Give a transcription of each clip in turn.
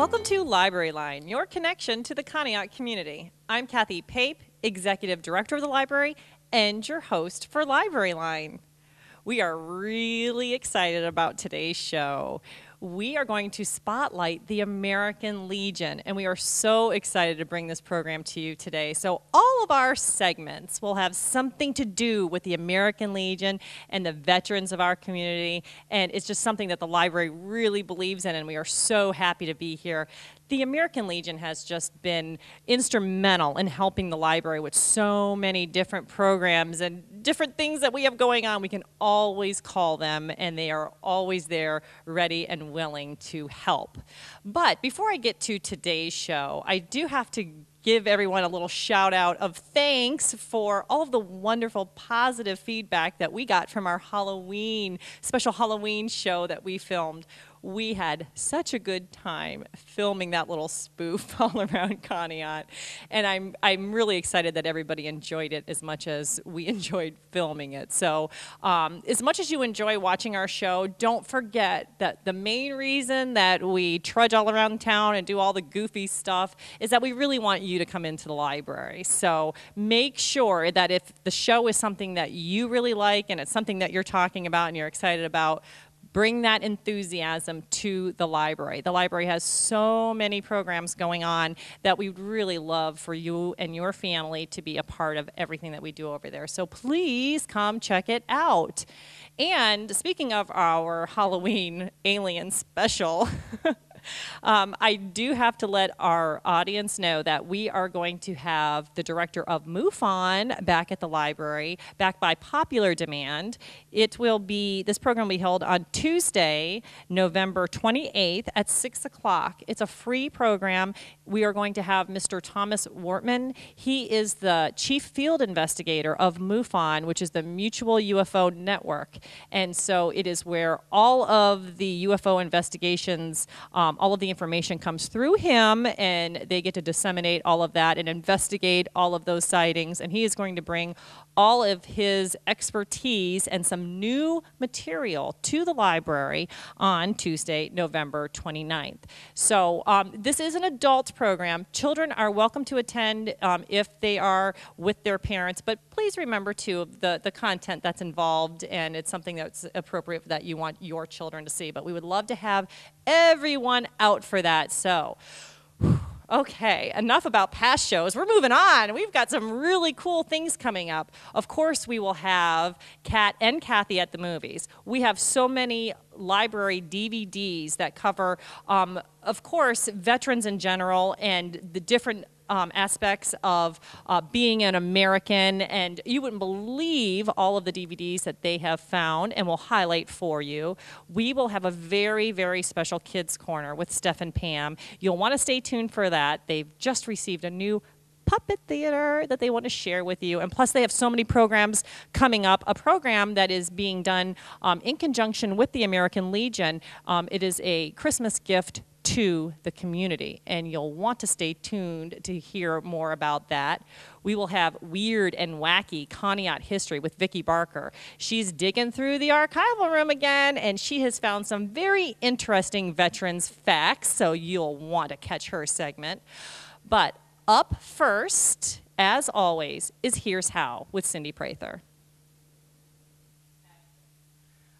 Welcome to Library Line, your connection to the Conneaut community. I'm Kathy Pape, Executive Director of the library, and your host for Library Line. We are really excited about today's show. We are going to spotlight the American Legion, and we are so excited to bring this program to you today. So all of our segments will have something to do with the American Legion and the veterans of our community, and it's just something that the library really believes in, and we are so happy to be here. The American Legion has just been instrumental in helping the library with so many different programs and different things that we have going on. We can always call them, and they are always there, ready and willing to help. But before I get to today's show, I do have to give everyone a little shout out of thanks for all of the wonderful positive feedback that we got from our special Halloween show that we filmed. We had such a good time filming that little spoof all around Conneaut, and I'm really excited that everybody enjoyed it as much as we enjoyed filming it. So as much as you enjoy watching our show, don't forget that the main reason that we trudge all around town and do all the goofy stuff is that we really want you to come into the library. So make sure that if the show is something that you really like and it's something that you're talking about and you're excited about, bring that enthusiasm to the library. The library has so many programs going on that we'd really love for you and your family to be a part of everything that we do over there. So please come check it out. And speaking of our Halloween alien special, I do have to let our audience know that we are going to have the director of MUFON back at the library, back by popular demand. This program will be held on Tuesday, November 28th at 6 o'clock. It's a free program. We are going to have Mr. Thomas Wortman. He is the chief field investigator of MUFON, which is the Mutual UFO Network. And so it is where all of the UFO investigations, all of the information comes through him, and they get to disseminate all of that and investigate all of those sightings. And he is going to bring all of his expertise and some new material to the library on Tuesday, November 29th. So this is an adult program. Children are welcome to attend if they are with their parents, but please remember too the content that's involved, and it's something that's appropriate that you want your children to see. But we would love to have everyone out for that. So okay, enough about past shows. We're moving on. We've got some really cool things coming up. Of course, we will have Kat and Kathy at the movies. We have so many library DVDs that cover, of course, veterans in general and the different aspects of being an American, and you wouldn't believe all of the DVDs that they have found and will highlight for you. We will have a very, very special kids corner with Steph and Pam. You'll want to stay tuned for that. They've just received a new puppet theater that they want to share with you, and plus they have so many programs coming up. A program that is being done in conjunction with the American Legion. It is a Christmas gift to the community, and you'll want to stay tuned to hear more about that. We will have Weird and Wacky Conneaut History with Vicki Barker. She's digging through the archival room again, and she has found some very interesting veterans facts, so you'll want to catch her segment. But up first, as always, is Here's How with Cindy Prather.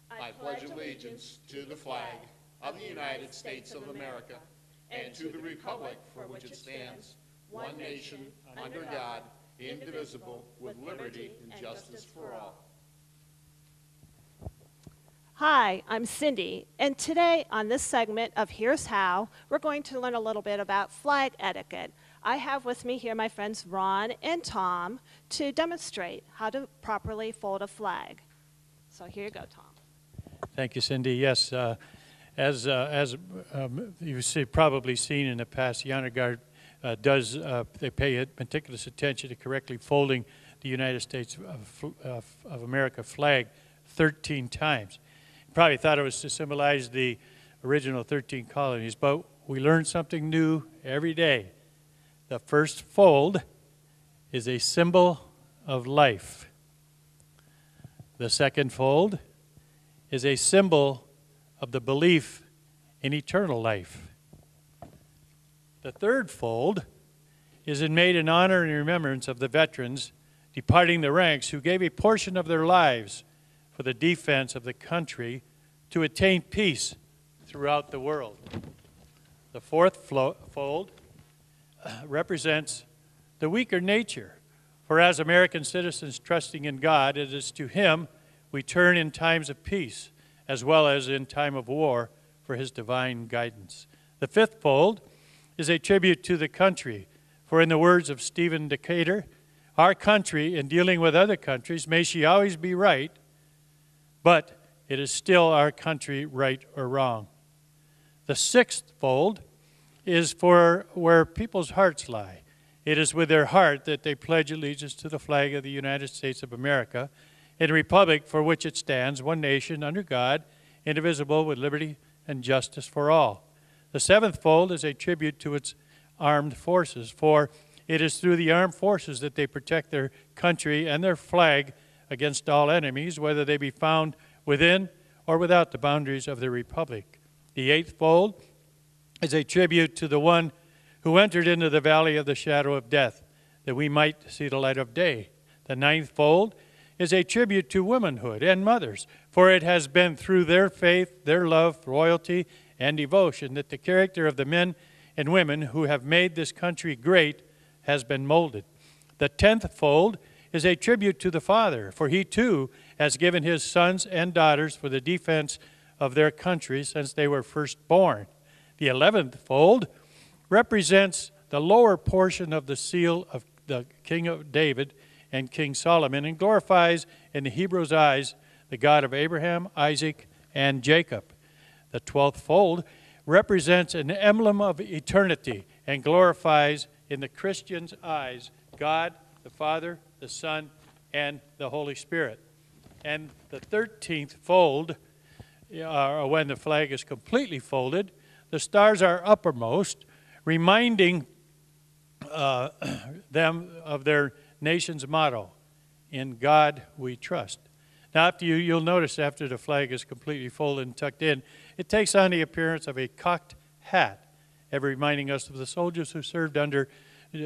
I pledge allegiance to the flag of the United States of America, and to the republic for which it stands, one nation, under God, indivisible, with liberty and justice for all. Hi, I'm Cindy, and today on this segment of Here's How, we're going to learn a little bit about flag etiquette. I have with me here my friends Ron and Tom to demonstrate how to properly fold a flag. So here you go, Tom. Thank you, Cindy. Yes. As you've probably seen in the past, the Honor Guard they pay meticulous attention to correctly folding the United States of America flag 13 times. You probably thought it was to symbolize the original 13 colonies, but we learn something new every day. The first fold is a symbol of life. The second fold is a symbol of the belief in eternal life. The third fold is made in honor and remembrance of the veterans departing the ranks who gave a portion of their lives for the defense of the country to attain peace throughout the world. The fourth fold represents the weaker nature, for as American citizens trusting in God, it is to Him we turn in times of peace as well as in time of war for His divine guidance. The fifth fold is a tribute to the country, for in the words of Stephen Decatur, our country, in dealing with other countries, may she always be right, but it is still our country, right or wrong. The sixth fold is for where people's hearts lie. It is with their heart that they pledge allegiance to the flag of the United States of America, and a republic for which it stands, one nation, under God, indivisible, with liberty and justice for all. The seventh fold is a tribute to its armed forces, for it is through the armed forces that they protect their country and their flag against all enemies, whether they be found within or without the boundaries of the republic. The eighth fold is a tribute to the one who entered into the valley of the shadow of death, that we might see the light of day. The ninth fold is a tribute to womanhood and mothers, for it has been through their faith, their love, loyalty, and devotion that the character of the men and women who have made this country great has been molded. The 10th fold is a tribute to the Father, for He too has given His sons and daughters for the defense of their country since they were first born. The 11th fold represents the lower portion of the seal of the King of David and King Solomon, and glorifies in the Hebrews' eyes the God of Abraham, Isaac, and Jacob. The 12th fold represents an emblem of eternity and glorifies in the Christian's eyes God, the Father, the Son, and the Holy Spirit. And the 13th fold, when the flag is completely folded, the stars are uppermost, reminding them of their nation's motto, "In God we trust." Now, you'll notice after the flag is completely folded and tucked in, it takes on the appearance of a cocked hat, ever reminding us of the soldiers who served under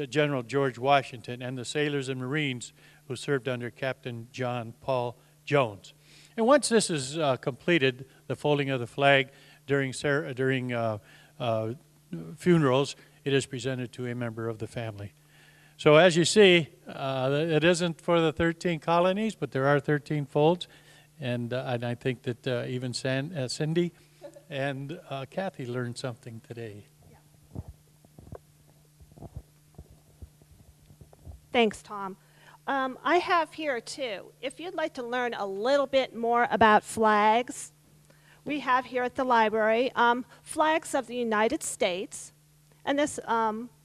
General George Washington and the sailors and Marines who served under Captain John Paul Jones. And once this is completed, the folding of the flag during funerals, it is presented to a member of the family. So as you see, it isn't for the 13 colonies, but there are 13 folds. And I think that even Cindy and Kathy learned something today. Thanks, Tom. I have here, too, if you'd like to learn a little bit more about flags, we have here at the library flags of the United States. And this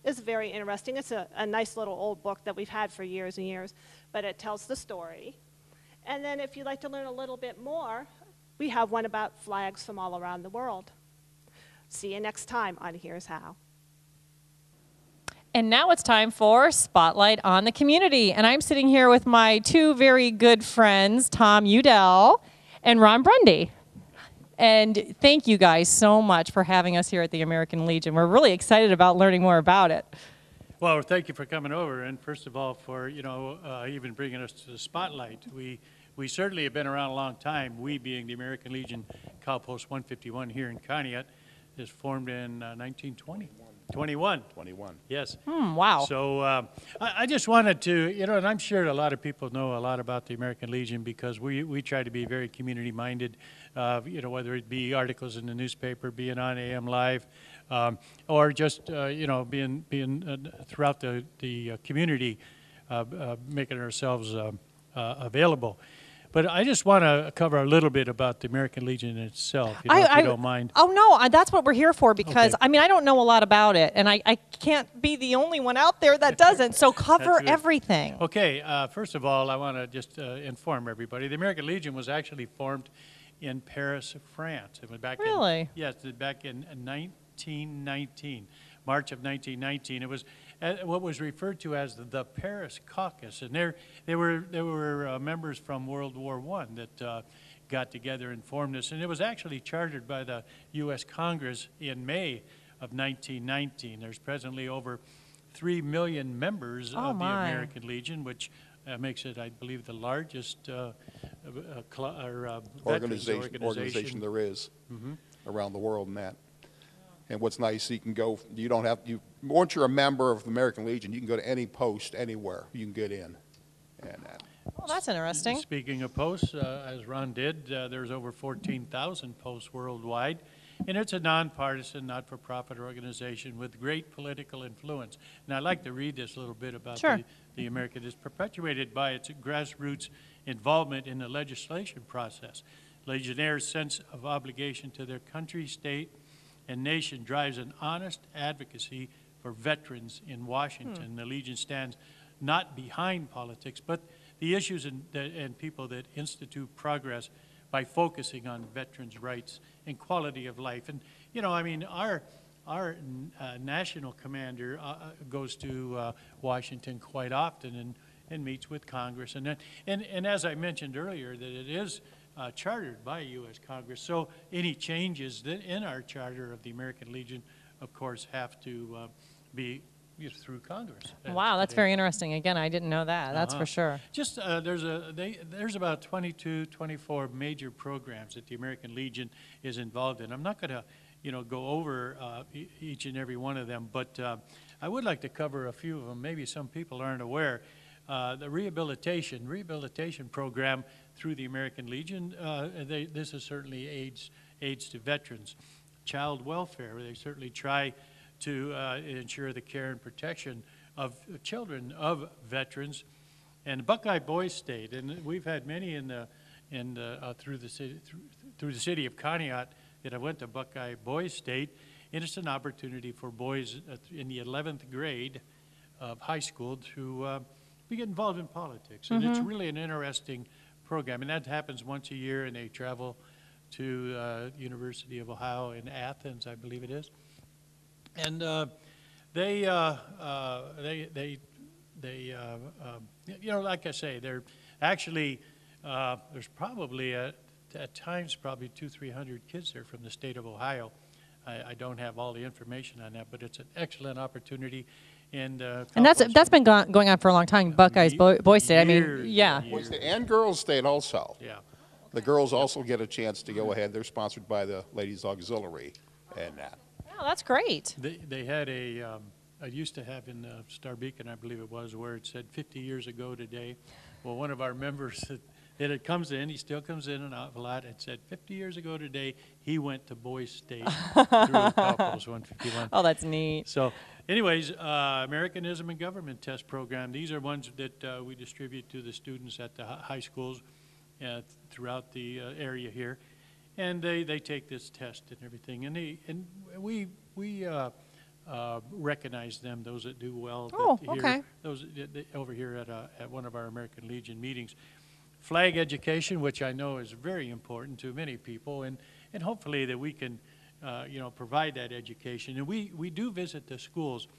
is very interesting. It's a nice little old book that we've had for years and years, but it tells the story. And then if you'd like to learn a little bit more, we have one about flags from all around the world. See you next time on Here's How. And now it's time for Spotlight on the Community. And I'm sitting here with my two very good friends, Tom Udell and Ron Brundy. And thank you guys so much for having us here at the American Legion. We're really excited about learning more about it. Well, thank you for coming over, and first of all, for even bringing us to the spotlight. We certainly have been around a long time. We, being the American Legion Cowpost 151 here in Conneaut, is formed in 1920. 21. Yes. Wow. So I just wanted to, and I'm sure a lot of people know a lot about the American Legion because we try to be very community-minded, whether it be articles in the newspaper, being on AM Live, or just, being throughout the community, making ourselves available. But I just want to cover a little bit about the American Legion itself, if you don't mind. Oh, no, that's what we're here for because, Okay. I don't know a lot about it, and I can't be the only one out there that doesn't, so cover good. everything. Okay, first of all, I want to just inform everybody. The American Legion was actually formed in Paris, France. It was back Really? Yes, back in 1919, March of 1919. It was what was referred to as the Paris Caucus, and there were members from World War I that got together and formed this, and it was actually chartered by the U.S. Congress in May of 1919. There's presently over 3 million members Oh, of the my. American Legion, which makes it, I believe, the largest veterans organization there is around the world in that. And what's nice, you can go, you don't have, once you're a member of the American Legion, you can go to any post anywhere. You can get in. And Well, that's interesting. Speaking of posts, as Ron did, there's over 14,000 posts worldwide, and it's a nonpartisan, not-for-profit organization with great political influence. And I'd like to read this a little bit about Sure. the American. It's perpetuated by its grassroots involvement in the legislation process. Legionnaires' sense of obligation to their country, state, and nation drives an honest advocacy for veterans in Washington. The Legion stands not behind politics, but the issues and people that institute progress by focusing on veterans' rights and quality of life. And, you know, I mean, our national commander goes to Washington quite often and meets with Congress. And as I mentioned earlier, that it is chartered by U.S. Congress. So any changes that in our charter of the American Legion, of course, have to be through Congress. Wow, that's very interesting. Again, I didn't know that. That's for sure. Just there's about 22, 24 major programs that the American Legion is involved in. I'm not going to, go over each and every one of them, but I would like to cover a few of them. Maybe some people aren't aware. The rehabilitation program through the American Legion. This is certainly aids to veterans. Child welfare. They certainly try to ensure the care and protection of children of veterans, and Buckeye Boys State, and we've had many through the city of Conneaut that have went to Buckeye Boys State, and it's an opportunity for boys in the 11th grade of high school to get involved in politics, and it's really an interesting program, and that happens once a year, and they travel to University of Ohio in Athens, I believe it is. And like I say, they're actually, there's probably at times probably 200-300 kids there from the state of Ohio. I don't have all the information on that, but it's an excellent opportunity. And that's been going on for a long time. Buckeyes Boys State. I mean, yeah. Boys State and Girls State also. Yeah. The girls also get a chance to go ahead. They're sponsored by the Ladies Auxiliary and that. Oh, that's great. They had I used to have in Star Beacon, I believe it was, where it said 50 years ago today. Well, one of our members, it comes in, he still comes in an awful lot, and said 50 years ago today, he went to Boys State through Couples 151. Oh, that's neat. So anyways, Americanism and Government Test Program, these are ones that we distribute to the students at the high schools throughout the area here. And they take this test and everything, and we recognize them, those that do well. Oh, okay. Those over here at one of our American Legion meetings. Flag education, which I know is very important to many people, and hopefully that we can, provide that education. And we do visit the schools.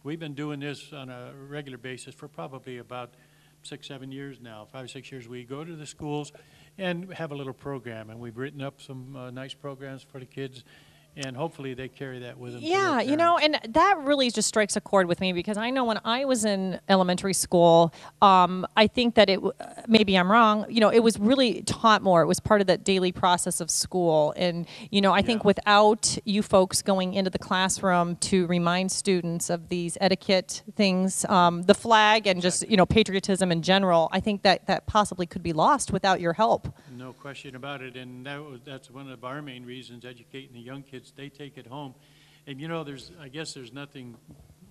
We've been doing this on a regular basis for probably about 6-7 years now, 5 or 6 years. We go to the schools and have a little program, and we've written up some nice programs for the kids, and hopefully they carry that with them. Yeah, and that really just strikes a chord with me, because I know when I was in elementary school, I think that maybe I'm wrong, it was really taught more. It was part of that daily process of school. And, I think without you folks going into the classroom to remind students of these etiquette things, the flag and just, patriotism in general, I think that possibly could be lost without your help. No question about it. And that's one of our main reasons, educating the young kids. They take it home, and I guess there's nothing.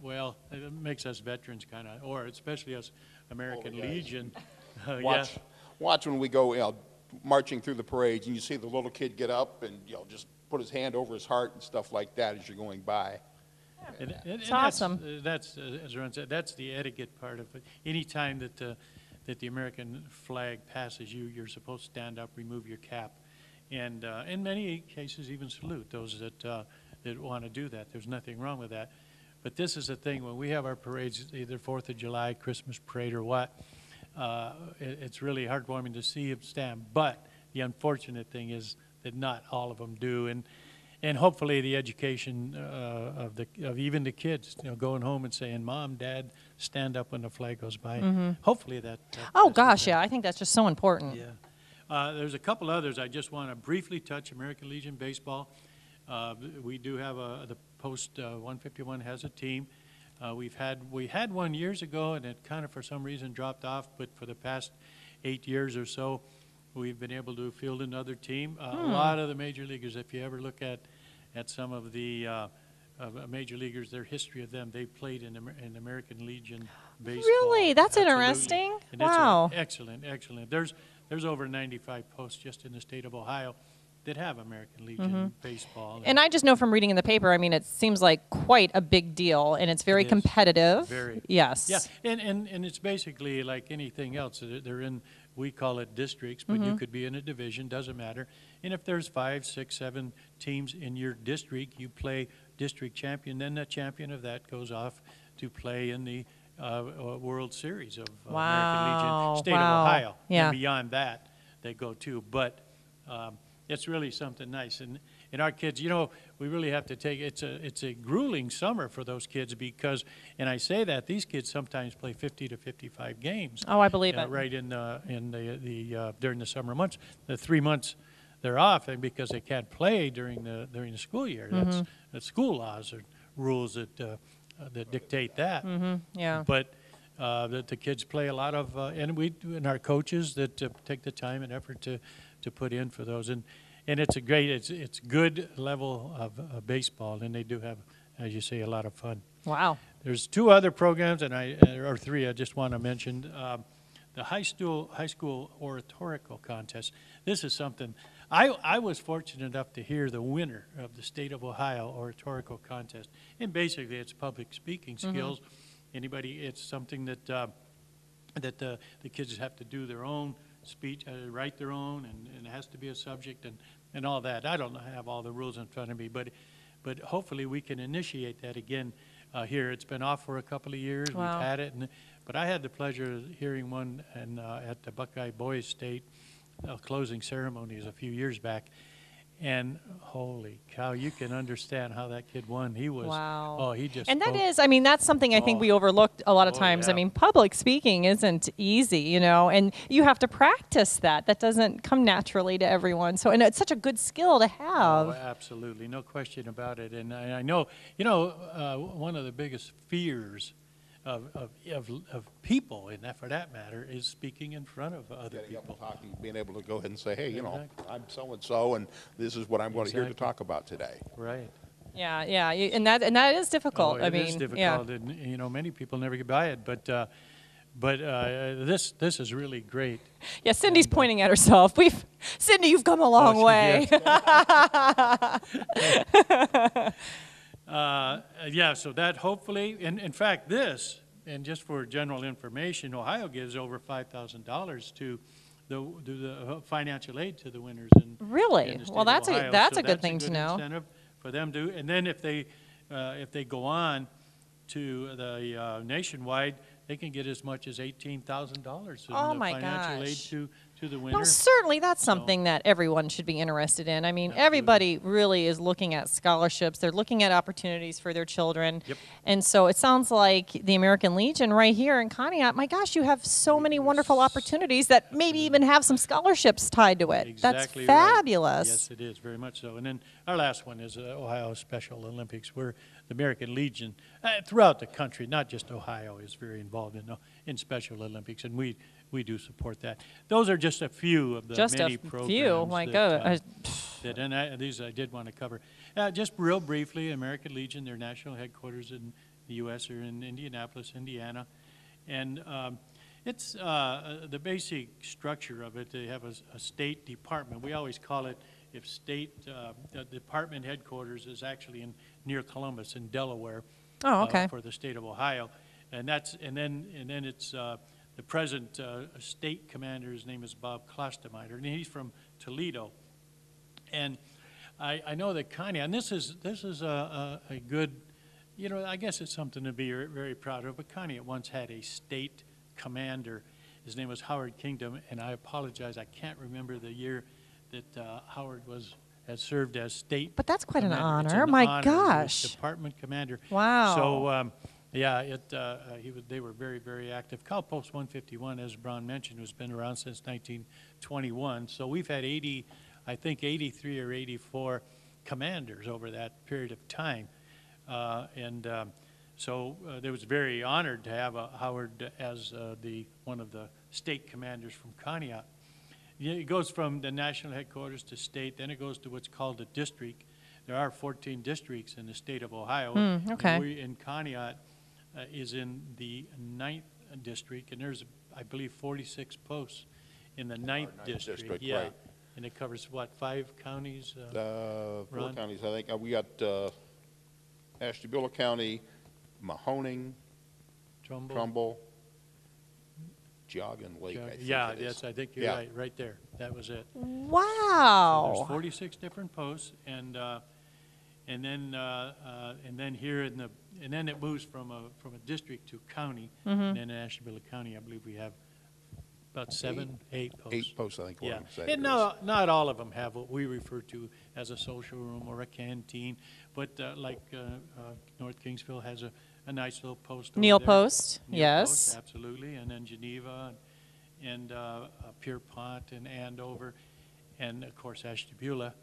Well, it makes us veterans kind of, or especially us American Legion. Watch when we go, marching through the parades, and you see the little kid get up and just put his hand over his heart and stuff like that as you're going by. And it's awesome. That's as Ron said. That's the etiquette part of it. Any time that the American flag passes you, you're supposed to stand up, remove your cap. And in many cases, even salute those that want to do that. There's nothing wrong with that. But this is the thing, when we have our parades, either 4th of July, Christmas parade, or what, it's really heartwarming to see them stand. But the unfortunate thing is that not all of them do. and hopefully the education of even the kids, going home and saying, "Mom, Dad, stand up when the flag goes by." Hopefully that Oh that's gosh, what yeah, I think that's just so important. yeah. There's a couple others I just want to briefly touch. American Legion Baseball. We do have the Post 151 has a team. We had one years ago, and it kind of for some reason dropped off. But for the past 8 years or so, we've been able to field another team. A lot of the major leaguers, if you ever look at some of the major leaguers, their history of them, they played in American Legion Baseball. Really? That's Absolutely. interesting. And Wow. it's excellent. There's over 95 posts just in the state of Ohio that have American Legion Baseball. And I just know from reading in the paper, I mean, it seems like quite a big deal, and it's very It is. competitive. Very. Yes. Yeah, and it's basically like anything else. They're in, we call it districts, but you could be in a division, doesn't matter. And if there's 5, 6, 7 teams in your district, you play district champion, then the champion of that goes off to play in the World Series of American Legion, state of Ohio. Yeah. And beyond that, they go too. But it's really something nice. And our kids, we really have to take, it's a grueling summer for those kids because, and I say that, these kids sometimes play 50 to 55 games. Oh, I believe it. Right in the during the summer months. The 3 months they're off, and because they can't play during the school year. That's school laws or rules that dictate that. Yeah. But that the kids play a lot of, and our coaches that take the time and effort to put in for those, and it's a great, it's good level of baseball, and they do have, as you say, a lot of fun. Wow. There's 2 other programs, or 3 I just want to mention. The high school oratorical contest. This is something I was fortunate enough to hear the winner of the state of Ohio oratorical contest, and basically it's public speaking skills. Anybody, it's something that the kids have to do their own speech, write their own, and it has to be a subject and all that. I don't have all the rules in front of me, but hopefully we can initiate that again here. It's been off for a couple of years. Wow. We've had it, but I had the pleasure of hearing one at the Buckeye Boys State closing ceremonies a few years back. And holy cow, you can understand how that kid won. He was, Wow. oh, he just And that spoke. is, I mean, that's something I think we overlooked a lot of Oh, times. I yeah. mean, public speaking isn't easy, and you have to practice that. That doesn't come naturally to everyone. So, and it's such a good skill to have. Oh, absolutely, no question about it. And I know, one of the biggest fears of people, and that for that matter, is speaking in front of other Getting up and people. talking, being able to go ahead and say, hey, Exactly. I'm so-and-so, and this is what I'm going to here to Exactly. talk about today. Right. Yeah, yeah, and that is difficult. Oh, I it mean, is difficult, yeah. and many people never get by it. But this is really great. Yeah, Cindy's pointing at herself. Cindy, you've come a long she- way. Yeah, so that hopefully, and in fact, this, and just for general information, Ohio gives over $5,000 to the financial aid to the winners in Really? in the state Well, of that's Ohio. a So good thing to know. Incentive for them to, and then if they go on to the nationwide, they can get as much as $18,000 in Oh, my financial aid gosh. to the winner. Well, certainly that's something that everyone should be interested in. I mean, everybody really is looking at scholarships. They're looking at opportunities for their children. Yep. And so it sounds like the American Legion right here in Conneaut, my gosh, you have so many wonderful opportunities that maybe even have some scholarships tied to it. Exactly That's right. fabulous. Yes, it is, very much so. And then our last one is Ohio Special Olympics, where the American Legion, throughout the country, not just Ohio, is very involved in Special Olympics, and we do support that. Those are just a few of the Just many a programs few. My God. these I did want to cover. Just real briefly, American Legion, their national headquarters in the U.S. are in Indianapolis, Indiana, and it's the basic structure of it. They have a state department. We always call it, if state the department headquarters is actually near Columbus in Delaware. Oh, okay. For the state of Ohio, and then it's the present state commander. His name is Bob Klostermeyer, and he's from Toledo. And I know that Conneaut, and this is a good, I guess it's something to be very proud of. But Conneaut once had a state commander. His name was Howard Kingdom, and I apologize, I can't remember the year that Howard was has served as state. But that's quite an commander. It's honor. an My honor. He was gosh. department commander. Wow. So yeah, they were very, very active. Cal Post 151, as Brown mentioned, has been around since 1921. So we've had 83 or 84 commanders over that period of time. So they was very honored to have Howard as one of the state commanders from Conneaut. It goes from the national headquarters to state, then it goes to what's called a district. There are 14 districts in the state of Ohio. Okay. And we in Conneaut is in the 9th district, and there's, I believe, 46 posts in the 9th district. Yeah. Right. And it covers, what, 5 counties? 4 Ron? counties, I think. We got Ashtabula County, Mahoning, Trumbull, Geogga Lake, I think Yeah, it is. yes, I think you're Yeah. right there. That was it. So Wow. there's 46 different posts, and then here and then it moves from a district to county, and then in Ashtabula County, I believe we have about 8 posts. 8 posts, I think. Yeah, One side and not all of them have what we refer to as a social room or a canteen, but like North Kingsville has a nice little post over Neil there. Post, Neil yes. Post, absolutely, and then Geneva and Pierpont and Andover, and of course Ashtabula.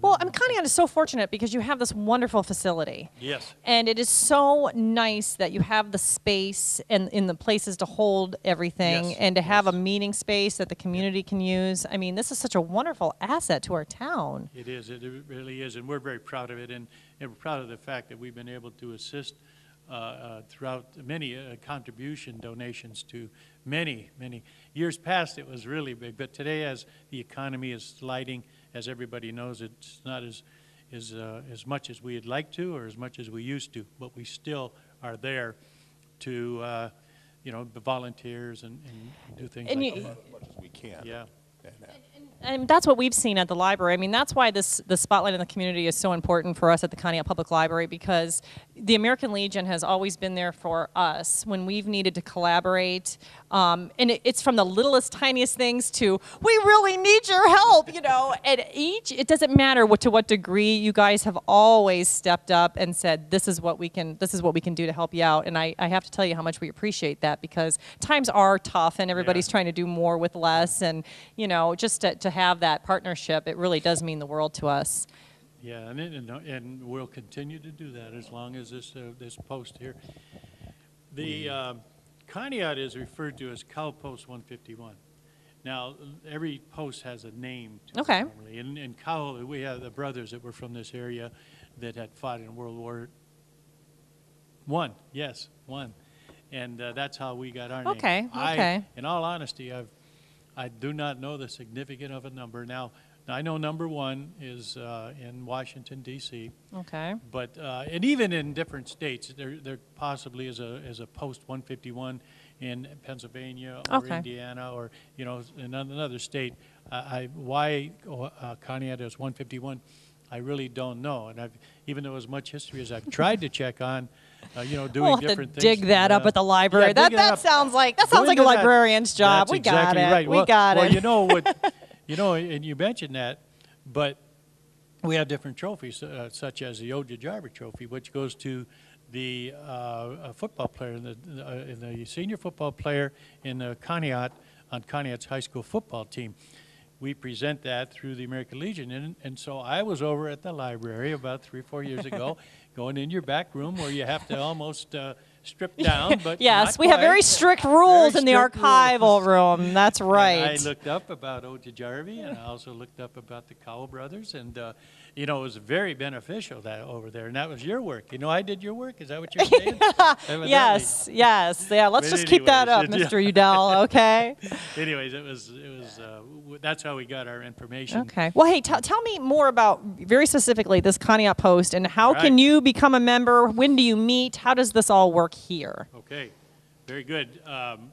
Well, Conneaut is so fortunate because you have this wonderful facility. Yes. And it is so nice that you have the space and in the places to hold everything Yes, and to have yes. a meeting space that the community can use. I mean, this is such a wonderful asset to our town. It is. It really is, and we're very proud of it, and we're proud of the fact that we've been able to assist throughout many contribution donations to many years past. It was really big, but today, as the economy is sliding, as everybody knows, it's not as much as we'd like to or as much as we used to, but we still are there to the volunteers and do things And like you- that. As much as we can. Yeah. And that's what we've seen at the library. I mean, that's why the spotlight in the community is so important for us at the Conneaut Public Library, because the American Legion has always been there for us when we've needed to collaborate. And it's from the littlest, tiniest things to, we really need your help, And it doesn't matter to what degree, you guys have always stepped up and said, this is what we can do to help you out. And I have to tell you how much we appreciate that, because times are tough and everybody's trying to do more with less. And, just to have that partnership, it really does mean the world to us. Yeah, and we'll continue to do that as long as this post here. The Conneaut is referred to as Cal Post 151. Now, every post has a name to Okay. it normally. In Cal, we have the brothers that were from this area that had fought in World War I. Yes, one. And that's how we got our name. Okay. In all honesty, I do not know the significance of a number. Now, I know number 1 is in Washington, D.C., Okay. but and even in different states, there possibly is a post 151 in Pennsylvania or Okay. Indiana or in another state. Why Conneaut is 151, I really don't know. And even though as much history as I've tried to check on, doing We'll have to different things. dig that up at the library. Yeah, that dig it up. sounds like Go a into that. librarian's job. That's We got exactly it. right. We got it. Well, you know what, and you mentioned that, but we have different trophies, such as the Oja Jarvik Trophy, which goes to the football player, the senior football player in the Conneaut on Conneaut's high school football team. We present that through the American Legion, and so I was over at the library about 3 or 4 years ago, going in your back room where you have to almost strip down, but Yes, not we have quite. very strict rules Very in the strict archival rules. room. That's right. And I looked up about Oja Jarvik, and I also looked up about the Cowell brothers, and it was very beneficial that over there, and that was your work. I did your work. Is that what you're saying? Evidently. Yes. Yeah, let's But just keep that up, anyways, Mr. Udell, okay? Anyways, it was that's how we got our information. Okay. Well, hey, tell me more about, very specifically, this Conneaut Post, and how Right. can you become a member? When do you meet? How does this all work here? Okay, very good.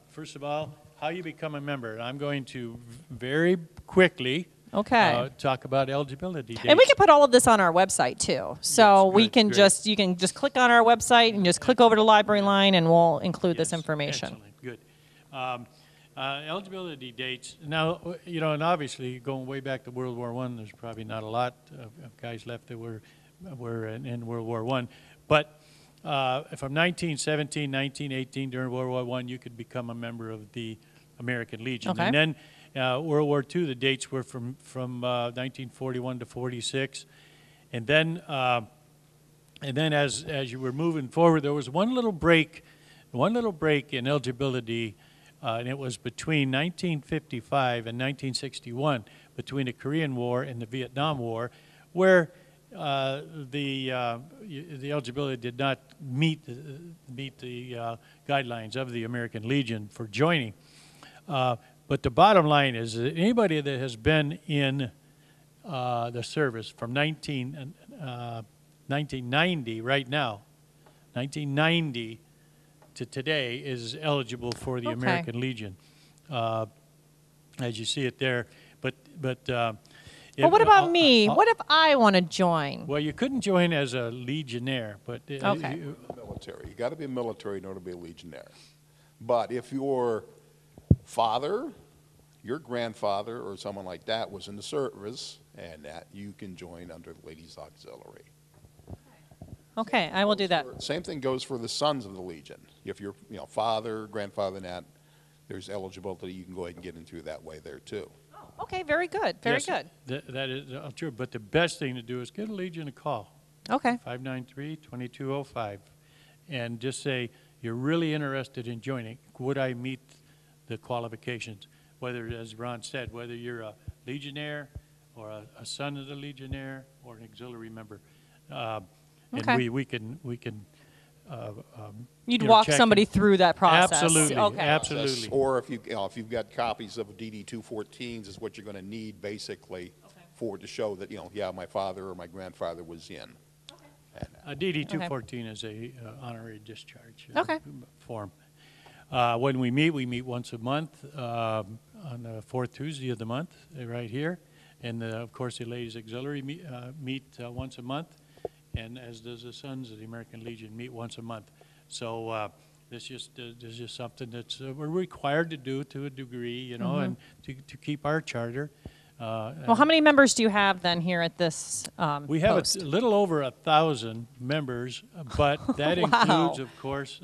First of all, how you become a member. I'm going to very quickly Okay. talk about eligibility dates. And we can put all of this on our website too. So Yes, we good, can great. you can just click on our website and just click over to Library Line and we'll include this Yes, information. Excellent, good. Eligibility dates. Now, and obviously going way back to World War I, there's probably not a lot of guys left that were in World War I. But from 1917, 1918, during World War I, you could become a member of the American Legion. Okay. And then World War II, the dates were from 1941 to 46. And then as you were moving forward, there was one little break in eligibility. And it was between 1955 and 1961, between the Korean War and the Vietnam War, where the eligibility did not meet the guidelines of the American Legion for joining. But the bottom line is that anybody that has been in the service from 1990 right now, 1990 to today, is eligible for the American Legion, as you see it there. But what about me? What if I want to join? Well, you couldn't join as a legionnaire, but Okay. Military. You got to be military in order to be a legionnaire. But if your father, your grandfather, or someone like that was in the service, and that you can join under the Ladies Auxiliary. Okay, I will do that. Same thing goes for the Sons of the Legion. If your father, grandfather, and that, there's eligibility. You can go ahead and get into that way there too. Okay, very good, very yes, good. That is true. But the best thing to do is give a Legion a call. Okay. 593-2205, and just say you're really interested in joining. Would I meet the qualifications? Whether, as Ron said, whether you're a legionnaire or a son of the legionnaire or an auxiliary member. Okay. And we can You'd walk somebody through that process. Absolutely, Okay. absolutely. Or if you've got copies of DD 214s, is what you're going to need basically to show that yeah, my father or my grandfather was in. DD 214 is a honorary discharge form. When we meet once a month on the fourth Tuesday of the month, right here, and of course the Ladies Auxiliary meet once a month. And as does the Sons of the American Legion meet once a month. So this is just something that's we're required to do to a degree, and to keep our charter. Well, how many members do you have then here at this We have post? a little over 1,000 members, but that includes, of course,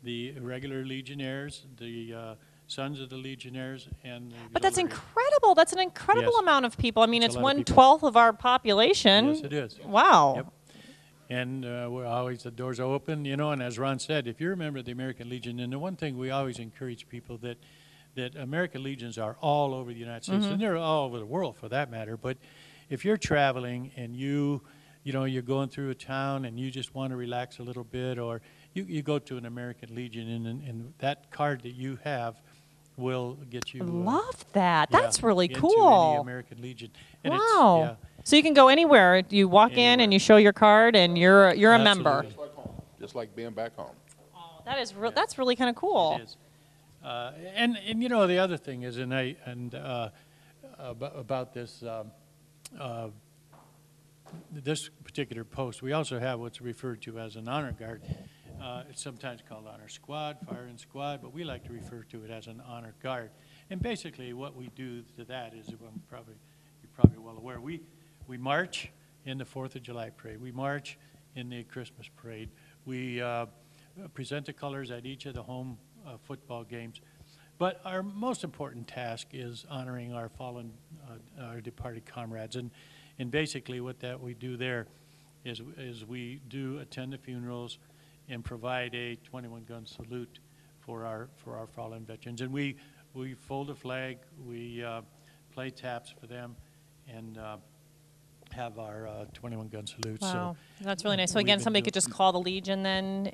the regular Legionnaires, the Sons of the Legionnaires, and the But that's auxiliary. incredible. That's an incredible Yes. amount of people. I mean, It's it's a lot of people. 1/12 of our population. Yes, it is. Wow. Yep. And we're always, the doors are open, and as Ron said, if you're a member of the American Legion, and the one thing we always encourage people that American Legions are all over the United States, and they're all over the world for that matter, but if you're traveling and you're going through a town and you just want to relax a little bit, or you go to an American Legion, and that card that you have will get you. Love that. That's really into cool. any American Legion. And Wow. So you can go anywhere. You walk in and Anywhere. you show your card, and you're a member. Absolutely. Just like home, just like being back home. Oh, that's really kind of cool. It is. And the other thing is, about this this particular post, we also have what's referred to as an honor guard. It's sometimes called honor squad, firing squad, but we like to refer to it as an honor guard. And basically, what we do to that is, you're probably well aware, we march in the 4th of July parade. We march in the Christmas parade. We present the colors at each of the home football games. But our most important task is honoring our fallen, our departed comrades. And basically what we do there is we do attend the funerals and provide a 21-gun salute for our fallen veterans. And we fold a flag, we play taps for them, and have our 21-gun salute. Wow, So that's really nice. So we've again, been somebody doing- could just call the Legion then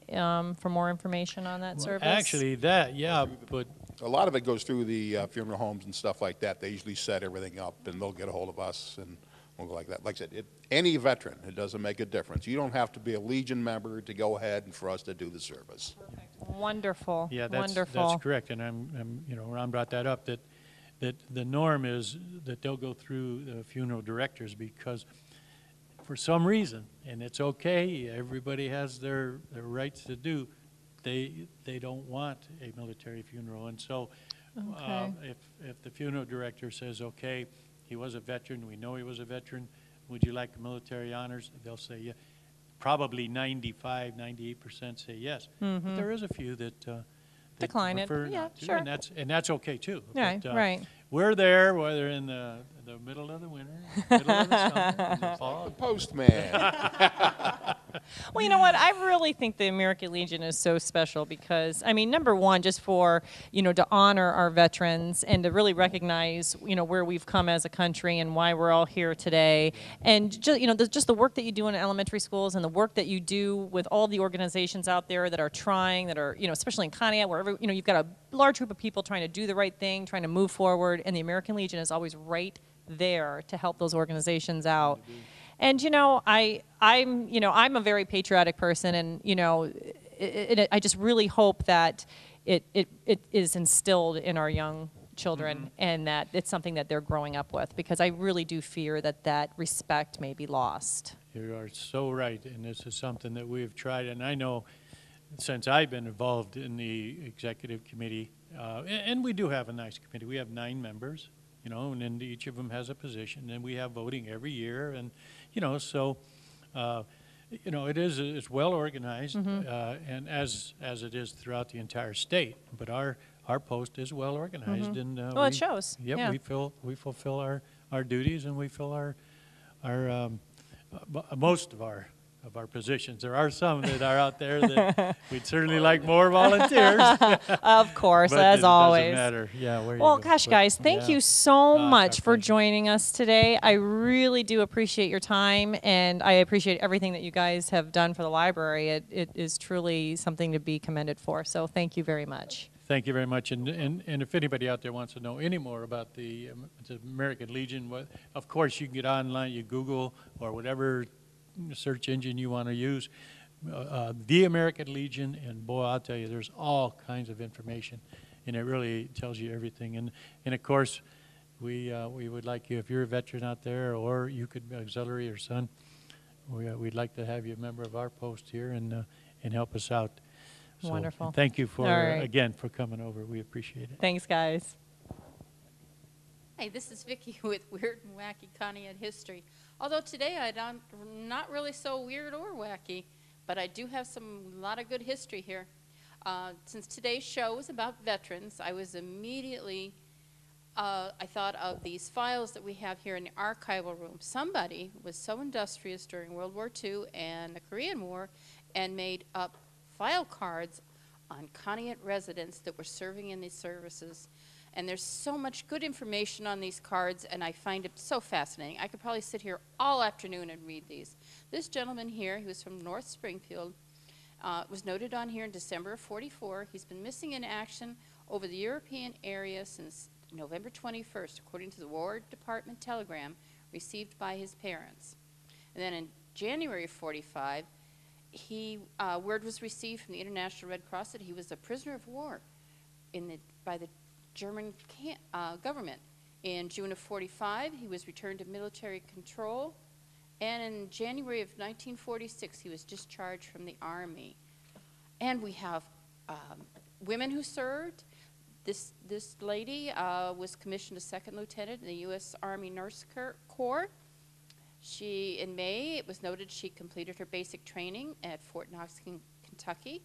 for more information on that service? Actually, but A lot of it goes through the funeral homes and stuff like that. They usually set everything up, and they'll get a hold of us, and we'll go like that. Like I said, any veteran, it doesn't make a difference. You don't have to be a Legion member to go ahead and for us to do the service. Wonderful. yeah, that's Wonderful. correct. And Ron brought that up, that the norm is that they'll go through the funeral directors, because for some reason, and it's okay, everybody has their rights to do, they don't want a military funeral. And so Okay. If the funeral director says, okay, he was a veteran, we know he was a veteran, would you like military honors? They'll say, yeah. Probably 95, 98% say yes. But there is a few that Decline it. prefer Yeah, not to, sure. and that's okay too. Right, But, right. we're there, whether in the middle of the winter, middle of the summer, in the fall. The postman. Well, you know what? I really think the American Legion is so special because, I mean, number one, just for, to honor our veterans and to really recognize, where we've come as a country and why we're all here today. And just the work that you do in elementary schools and the work that you do with all the organizations out there that are trying, that are, especially in Conneaut, wherever, you've got a large group of people trying to do the right thing, trying to move forward, and the American Legion is always right there to help those organizations out. And I'm a very patriotic person, and I just really hope that it is instilled in our young children, and that it's something that they're growing up with, because I really do fear that respect may be lost. You are so right, and this is something that we have tried, and I know since I've been involved in the executive committee, and we do have a nice committee. We have 9 members, and then each of them has a position, and we have voting every year, and so it's well organized, and as it is throughout the entire state. But our post is well organized, and Well, it shows. Yep, Yeah. we fulfill our duties, and we fill our most of our positions. There are some that are out there that we'd certainly like more volunteers. Of course, But as it always. doesn't matter. Yeah, where you Well, go. gosh, But, guys, thank yeah. you so much our for pleasure. joining us today. I really do appreciate your time, and I appreciate everything that you guys have done for the library. It is truly something to be commended for, so thank you very much. Thank you very much. And if anybody out there wants to know any more about the American Legion, of course you can get online, you Google or whatever search engine you want to use, the American Legion, and boy, I'll tell you, there's all kinds of information, and it really tells you everything. And of course, we would like you, if you're a veteran out there, or you could be auxiliary or son, we'd like to have you a member of our post here and help us out. So, Wonderful. Thank you for All right. again for coming over. We appreciate it. Thanks, guys. Hi, this is Vicki with Weird and Wacky Conneaut History. Although today I'm not really so weird or wacky, but I do have a lot of good history here. Since today's show is about veterans, I was immediately, I thought of these files that we have here in the archival room. Somebody was so industrious during World War II and the Korean War and made up file cards on Conneaut residents that were serving in these services. And there's so much good information on these cards, and I find it so fascinating. I could probably sit here all afternoon and read these. This gentleman here, who was from North Springfield, was noted on here in December of '44. He's been missing in action over the European area since November 21st, according to the War Department telegram received by his parents. And then in January of '45, word was received from the International Red Cross that he was a prisoner of war by the German government. In June of '45, he was returned to military control, and in January of 1946, he was discharged from the Army. And we have women who served. This lady was commissioned a second lieutenant in the U.S. Army Nurse Corps. In May, it was noted she completed her basic training at Fort Knox, Kentucky.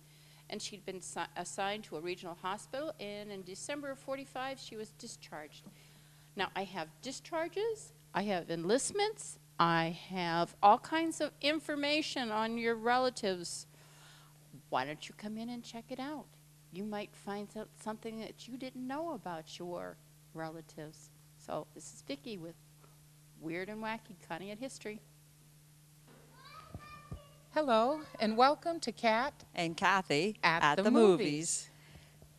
And she'd been assigned to a regional hospital, and in December of '45, she was discharged. Now, I have discharges, I have enlistments, I have all kinds of information on your relatives. Why don't you come in and check it out? You might find something that you didn't know about your relatives. So, this is Vicki with Weird and Wacky Conneaut History. Hello, and welcome to Kat and Kathy at the movies.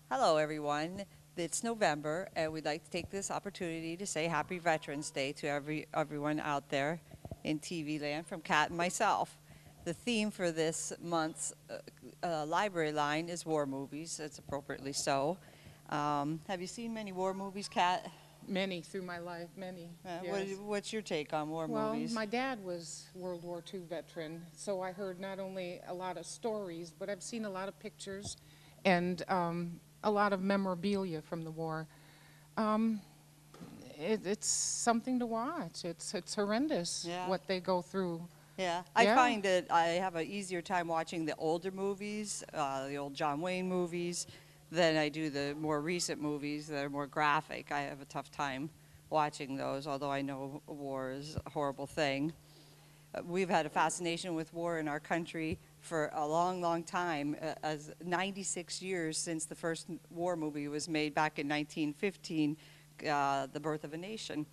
Hello, everyone. It's November, and we'd like to take this opportunity to say Happy Veterans Day to everyone out there in TV land from Kat and myself. The theme for this month's library line is war movies. It's appropriately so. Have you seen many war movies, Kat? Many through my life, many. Yes. What's your take on war movies? Well, my dad was World War II veteran, so I heard not only a lot of stories, but I've seen a lot of pictures and a lot of memorabilia from the war. It's something to watch. It's horrendous Yeah. what they go through. Yeah, I Yeah. find that I have an easier time watching the older movies, the old John Wayne movies, than I do the more recent movies that are more graphic. I have a tough time watching those, although I know war is a horrible thing. We've had a fascination with war in our country for a long, long time, as 96 years since the first war movie was made back in 1915, The Birth of a Nation.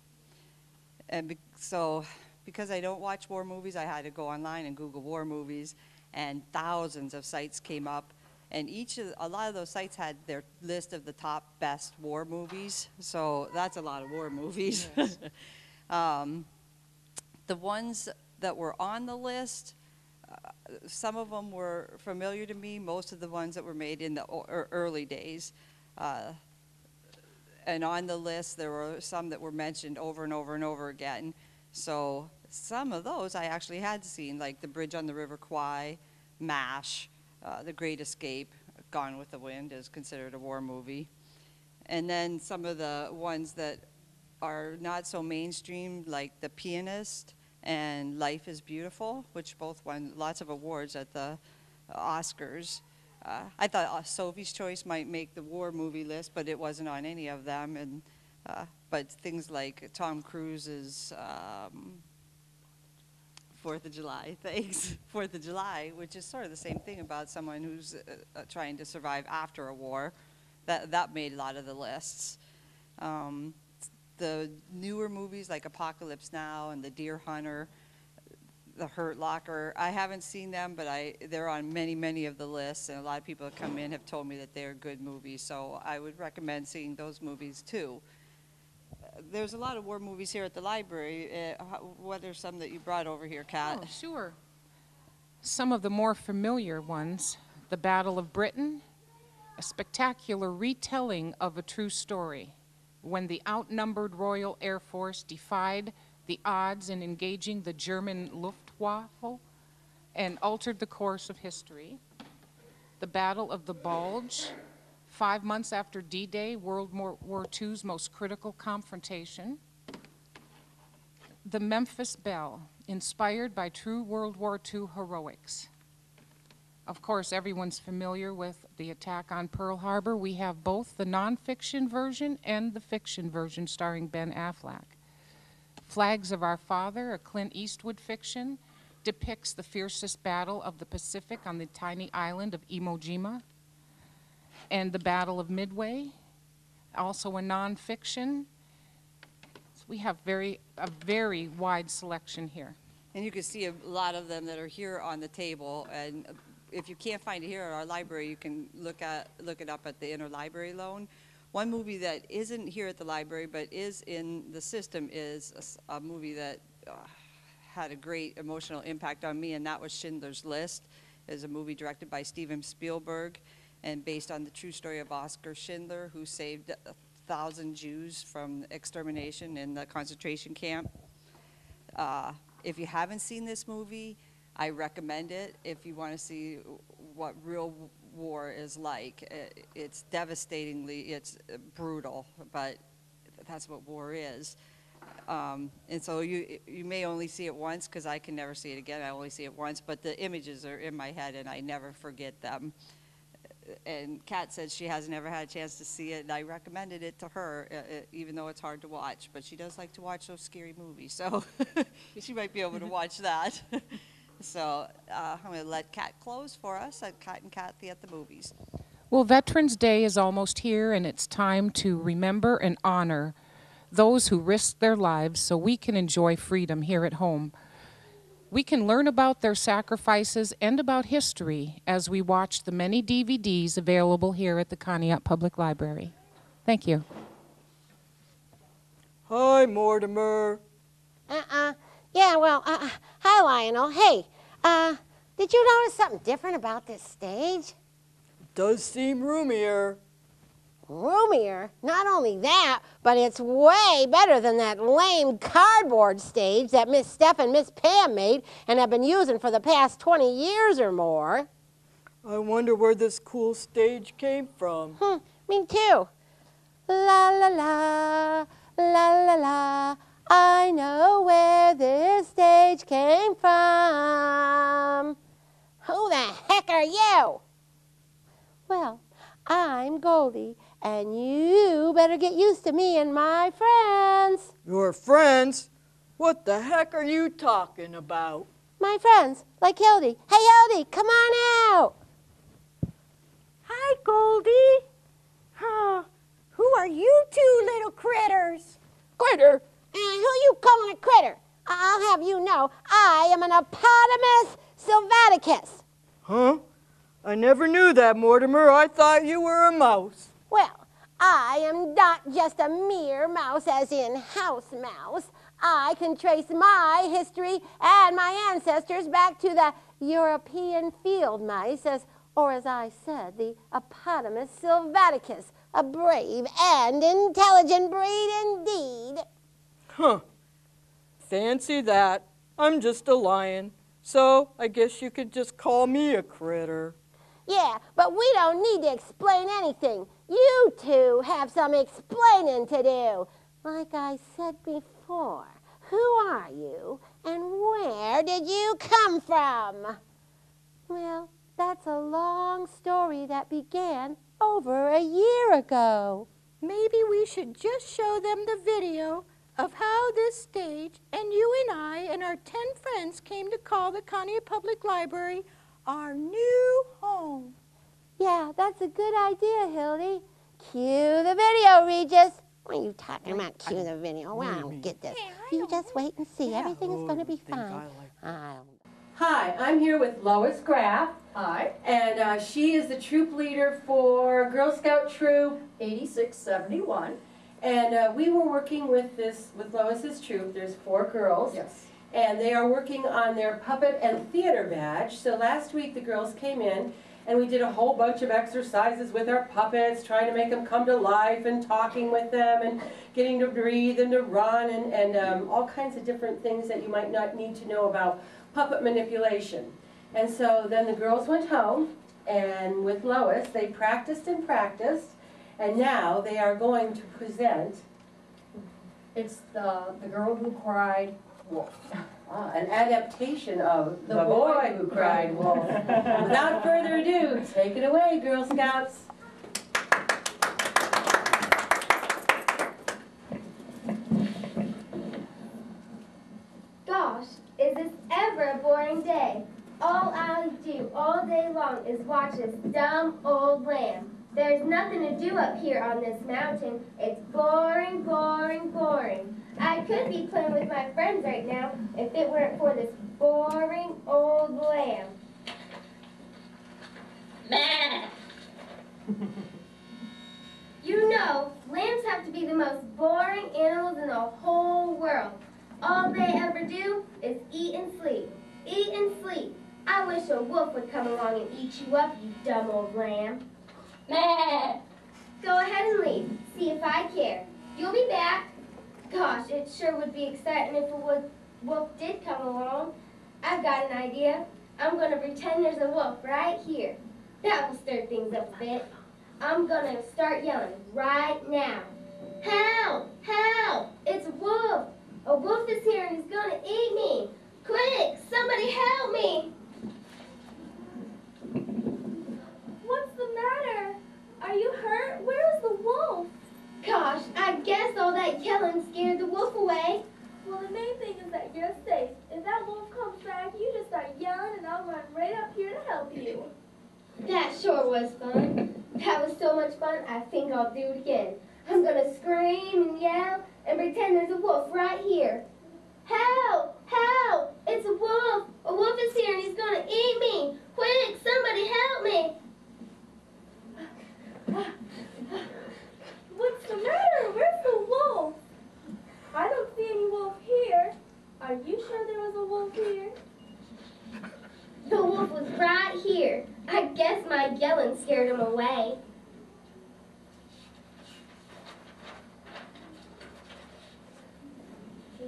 And so because I don't watch war movies, I had to go online and Google war movies, and thousands of sites came up. And a lot of those sites had their list of the top best war movies. So that's a lot of war movies. Yes. The ones that were on the list, some of them were familiar to me. Most of the ones that were made in the early days. And on the list, there were some that were mentioned over and over and over again. So some of those I actually had seen, like The Bridge on the River Kwai, MASH, The Great Escape, Gone with the Wind is considered a war movie. And then some of the ones that are not so mainstream, like The Pianist and Life is Beautiful, which both won lots of awards at the Oscars. I thought Sophie's Choice might make the war movie list, but it wasn't on any of them. And but things like Tom Cruise's 4th of July, thanks, 4th of July, which is sort of the same thing about someone who's trying to survive after a war, that made a lot of the lists. The newer movies like Apocalypse Now and The Deer Hunter, The Hurt Locker, I haven't seen them, but they're on many, many of the lists, and a lot of people that come in have told me that they're good movies, so I would recommend seeing those movies too. There's a lot of war movies here at the library. What are some that you brought over here, Kat? Oh, sure. Some of the more familiar ones, The Battle of Britain, a spectacular retelling of a true story, when the outnumbered Royal Air Force defied the odds in engaging the German Luftwaffe and altered the course of history. The Battle of the Bulge, 5 months after D-Day, World War II's most critical confrontation. The Memphis Belle, inspired by true World War II heroics. Of course, everyone's familiar with the attack on Pearl Harbor. We have both the nonfiction version and the fiction version starring Ben Affleck. Flags of Our Father, a Clint Eastwood fiction, depicts the fiercest battle of the Pacific on the tiny island of Iwo Jima. And the Battle of Midway, also a nonfiction. So we have a very wide selection here. And you can see a lot of them that are here on the table. And if you can't find it here at our library, you can look it up at the interlibrary loan. One movie that isn't here at the library but is in the system is a movie that had a great emotional impact on me, and that was Schindler's List. It was a movie directed by Steven Spielberg and based on the true story of Oskar Schindler, who saved 1,000 Jews from extermination in the concentration camp. If you haven't seen this movie, I recommend it if you want to see what real war is like. It's it's brutal, but that's what war is. And so you may only see it once, because I can never see it again. I only see it once, but the images are in my head and I never forget them. And Kat said she hasn't ever had a chance to see it, and I recommended it to her, even though it's hard to watch. But she does like to watch those scary movies, so she might be able to watch that. So I'm going to let Kat close for us at Kat and Kathy at the Movies. Well, Veterans Day is almost here, and it's time to remember and honor those who risked their lives so we can enjoy freedom here at home. We can learn about their sacrifices and about history as we watch the many DVDs available here at the Conneaut Public Library. Thank you. Hi, Mortimer. Yeah, well, hi, Lionel. Hey, did you notice something different about this stage? Does seem roomier. Roomier? Not only that, but it's way better than that lame cardboard stage that Miss Steph and Miss Pam made and have been using for the past 20 years or more. I wonder where this cool stage came from. Me too. La la la, la la la. I know where this stage came from. Who the heck are you? Well, I'm Goldie, and you better get used to me and my friends. Your friends? What the heck are you talking about? My friends, like Hildy. Hey, Hildy, come on out. Hi, Goldie. Huh. Who are you two little critters? Critter? Who you calling a critter? I'll have you know, I am an Hippopotamus sylvaticus. Huh? I never knew that, Mortimer. I thought you were a mouse. Well, I am not just a mere mouse, as in house mouse. I can trace my history and my ancestors back to the European field mice, or as I said, the Hippopotamus sylvaticus, a brave and intelligent breed indeed. Huh. Fancy that. I'm just a lion, so I guess you could just call me a critter. Yeah, but we don't need to explain anything. You two have some explaining to do. Like I said before, who are you and where did you come from? Well, that's a long story that began over a year ago. Maybe we should just show them the video of how this stage and you and I and our 10 friends came to call the Conneaut Public Library our new home. Yeah, that's a good idea, Hildy. Cue the video, Regis. What are you talking about, cue the video? Well, I don't get this. You just wait and see. Everything's going to be fine. Hi, I'm here with Lois Graff. Hi. And she is the troop leader for Girl Scout Troop 8671. And we were working with Lois's troop. There's 4 girls. Yes. And they are working on their puppet and theater badge. So last week the girls came in and we did a whole bunch of exercises with our puppets, trying to make them come to life and talking with them and getting to breathe and to run and all kinds of different things that you might not need to know about puppet manipulation. And so then the girls went home, and with Lois they practiced and practiced, and now they are going to present. It's the Girl Who Cried Wolf. An adaptation of The Boy Who Cried Wolf. Without further ado, take it away, Girl Scouts. Gosh, is this ever a boring day? All I do all day long is watch this dumb old lamb. There's nothing to do up here on this mountain. It's boring, boring, boring. I could be playing with my friends right now if it weren't for this boring old lamb. You know, lambs have to be the most boring animals in the whole world. All they ever do is eat and sleep. Eat and sleep. I wish a wolf would come along and eat you up, you dumb old lamb. Go ahead and leave. See if I care. You'll be back. Gosh, it sure would be exciting if a wolf did come along. I've got an idea. I'm going to pretend there's a wolf right here. That will stir things up a bit. I'm going to start yelling right now. Help! Help! It's a wolf! A wolf is here and he's going to eat me! Quick! Somebody help me! What's the matter? Are you hurt? Where is the wolf? Gosh, I guess all that yelling scared the wolf away. Well, the main thing is that you're safe. If that wolf comes back, you just start yelling and I'll run right up here to help you. That sure was fun. That was so much fun, I think I'll do it again. I'm gonna scream and yell and pretend there's a wolf right here. Help! Help! It's a wolf! A wolf is here and he's gonna eat me! Quick! Somebody help me! What's the matter? Where's the wolf? I don't see any wolf here. Are you sure there was a wolf here? The wolf was right here. I guess my yelling scared him away.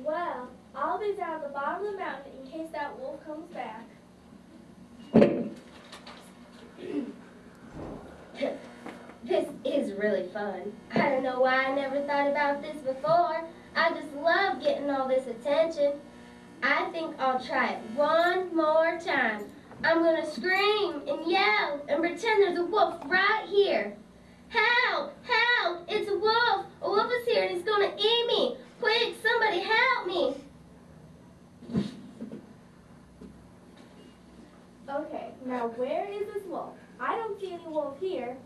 Well, I'll be down at the bottom of the mountain in case that wolf comes back. This is really fun. I don't know why I never thought about this before. I just love getting all this attention. I think I'll try it one more time. I'm gonna scream and yell and pretend there's a wolf right here. Help! Help! It's a wolf! A wolf is here and he's gonna eat me! Quick, somebody help me! Okay, now where is this wolf? I don't see any wolf here.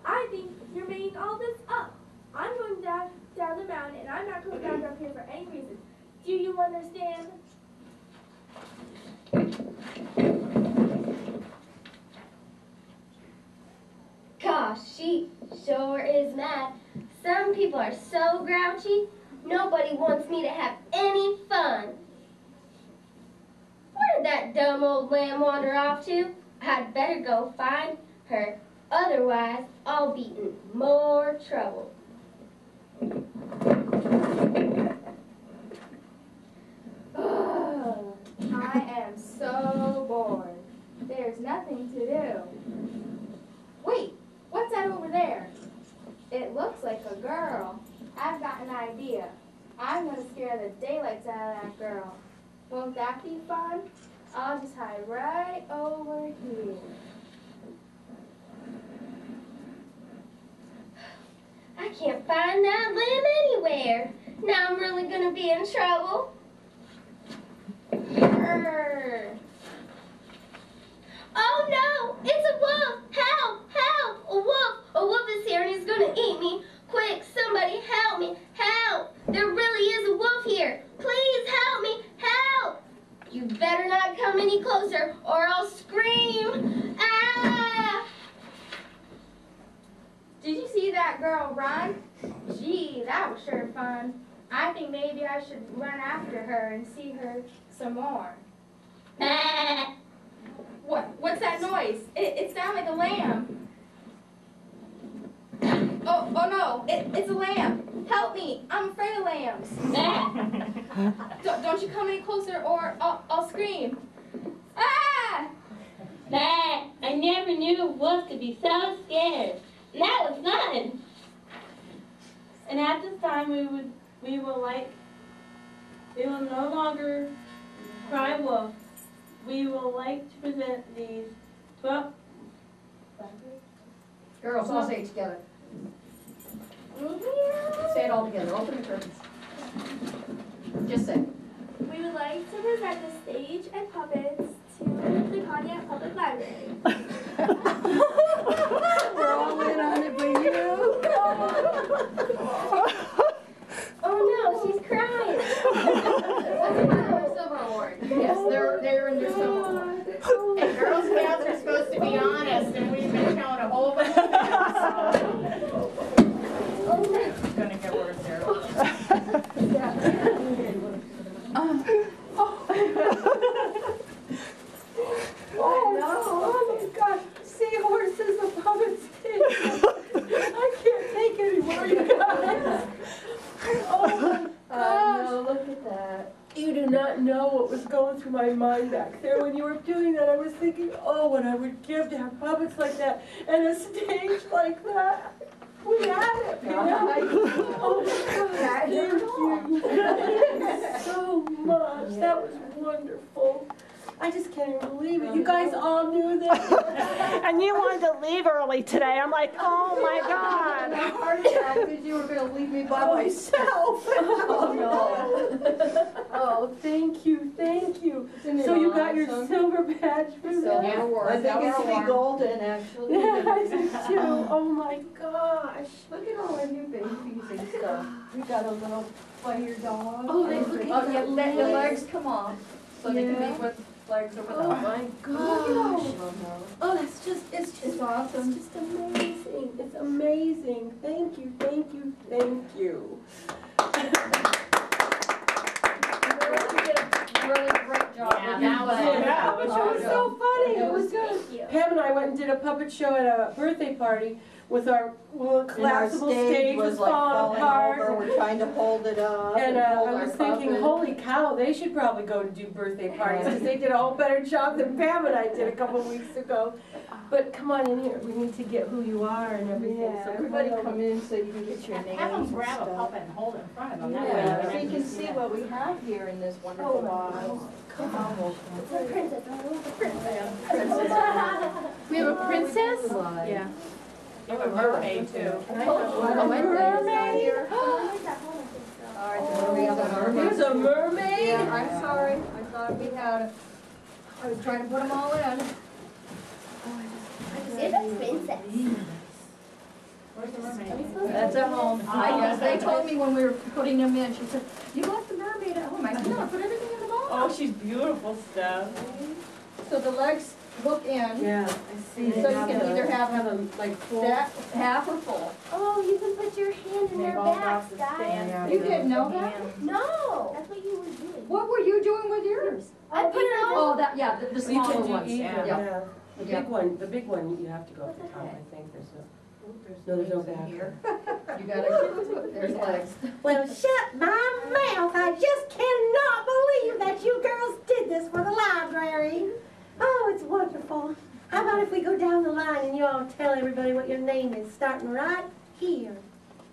I think you're making all this up. I'm going down the mountain and I'm not coming back up here for any reason. Do you understand? Gosh, she sure is mad. Some people are so grouchy, nobody wants me to have any fun. Where did that dumb old lamb wander off to? I'd better go find her, otherwise I'll be in more trouble. Ugh, I am so bored. There's nothing to do. Wait, what's that over there? It looks like a girl. I've got an idea. I'm going to scare the daylights out of that girl. Won't that be fun? I'll just hide right over here. I can't find that lamb anywhere. Now I'm really going to be in trouble. Grr. Oh no! It's a wolf! Help! Help! A wolf! A wolf is here and he's going to eat me. Quick, somebody help me! Help! There really is a wolf here. Please help me! Help! You better not come any closer or I'll scream! Ah! Did you see that girl run? Gee, that was sure fun. I think maybe I should run after her and see her some more. Ah! What's that noise? It sounds like a lamb. Oh no, it's a lamb. Help me, I'm afraid of lambs. Don't you come any closer or I'll scream. Ah! Bah! I never knew a wolf could be so scared. That was fun. And at this time we will no longer cry wolf. We will like to present these 12 Girls, all say it together. Say it all together. Open the curtains. Just say. We would like to present the stage and puppets to the Conneaut Public Library. We're all in on it, but you. Oh no, she's crying. Silver award. Yes, they're in their silver award. And Girl Scouts are supposed to be honest, and we've been showing a whole bunch of It's gonna get worse there. Oh my gosh, seahorses above a stage. I can't take anymore, you guys. Oh my gosh. No, look at that. You do not know what was going through my mind back there when you were doing that. I was thinking, oh, what I would give to have puppets like that and a stage like that. We had it, you know? Oh my gosh, thank you so much. That was wonderful. I just can't even believe it. You guys all knew this. And you wanted to leave early today. I'm like, oh my God. Heart attack because you were going to leave me by myself. Oh, no. Oh, thank you, thank you. So you got your silver badge for that? Silver award. I think it's the golden, actually. Yeah, I do too. Oh my gosh. Look at all our new babies and stuff. We got a little fire dog. Oh, they look at Yeah, let the legs come off so they can be with legs or without. Oh my gosh. Oh, it's just awesome. It's just amazing. It's amazing. Thank you, thank you, thank you. You really did a really great job. Yeah, that was so funny. It was good. Thank you. Pam and I went and did a puppet show at a birthday party with our little collapsible stage was like falling apart. over. We're trying to hold it up. And hold I our was thinking, puppet. holy cow, they should probably go to do birthday parties because they did a whole better job than Pam and I did a couple weeks ago. But come on in here. We need to get who you are and everything. Yeah, so everybody come in so you can get your names Have them and grab a stuff. puppet and hold it in front of them. Yeah, That so way you can see what we have here in this wonderful box. Come on. It's a princess. We have a princess? Yeah. You have a mermaid too. A mermaid? There's a mermaid? Yeah, I'm sorry. I thought we had it. I was trying to put them all in. There's a princess. Where's the mermaid? That's at home. I guess they told me when we were putting them in, she said, you left the mermaid at home. I said, no, I put everything in the box. Oh, she's beautiful stuff. So the legs hook in. Yeah, I see. So you can either have them like full. that half or full. Oh, you can put your hand in their backs, guys. You didn't know that? No. That's what you were doing. What were you doing with yours? I put it on. Oh, that, yeah, the You smaller can do ones. either, Yeah. yeah. The big one, you have to go at the top, I think. There's no back. Here. You gotta, there's legs. Well, shut my mouth. I just cannot believe that you girls did this for the library. Oh, it's wonderful. How about if we go down the line and you all tell everybody what your name is, starting right here.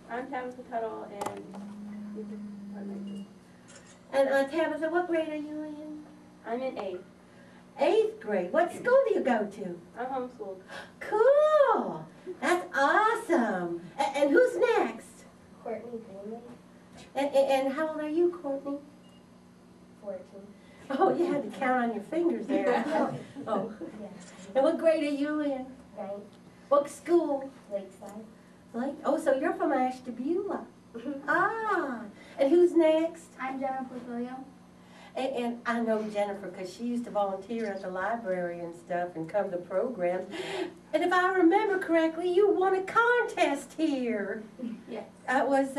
I'm Tabitha Tuttle, And Tabitha, what grade are you in? I'm in 8th. 8th grade. What school do you go to? I'm homeschooled. Cool. That's awesome. And who's next? Courtney Greenway, And how old are you, Courtney? 14. Oh, you had to count on your fingers there. Oh. Yeah. And what grade are you in? 9th, What school? Lakeside. Like, oh, so you're from Ashtabula. Ah. And who's next? I'm Jennifer William. And I know Jennifer because she used to volunteer at the library and stuff and come to programs. And if I remember correctly, you won a contest here. Yes. It was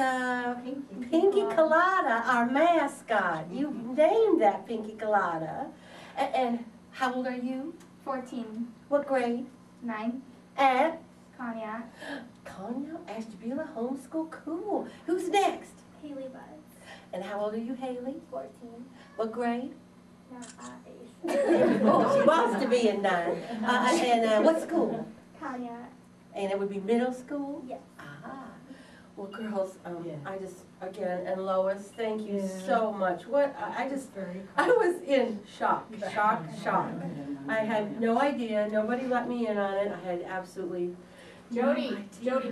Pinky Colada, our mascot. You named that Pinky Colada. And how old are you? 14. What grade? 9th, At Conneaut. Conneaut, Ashtabula Homeschool. Cool. Who's next? Haley Buds. And how old are you, Haley? 14. What grade? Not 8th. Oh, she wants to be in 9. And what school? Conneaut. And it would be middle school? Yes. Ah. Well, girls, I just, again, and Lois, thank you so much. What, I was in shock. I had no idea. Nobody let me in on it. I had absolutely Jody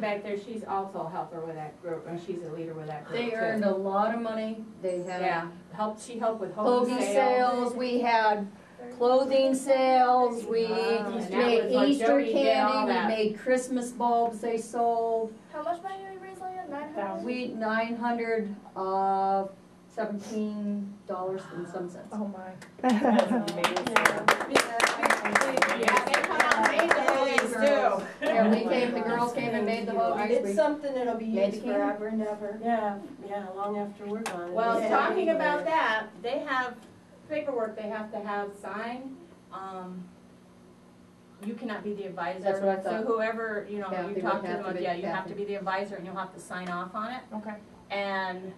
back there, she's also a helper with that group, and she's a leader with that group They too. earned a lot of money. They had She helped with hoagie sales, we had clothing sales, we and that made was what Easter Jody did, all candy, we that. made Christmas bulbs they sold. How much money did we raise on you? 900? We, $917 and some cents. Oh my. Yeah, they come out and made the hoagies too. Yeah, the girls came and made the hoagies. It's something that'll be Made used the candy. forever and ever. Yeah, long after we're gone. Well, Yeah. talking about that, they have paperwork they have to have signed. You cannot be the advisor. That's what I thought. So whoever, you know, Kathy you would talk to have them, to be you have Kathy. to be the advisor and you'll have to sign off on it. Okay. And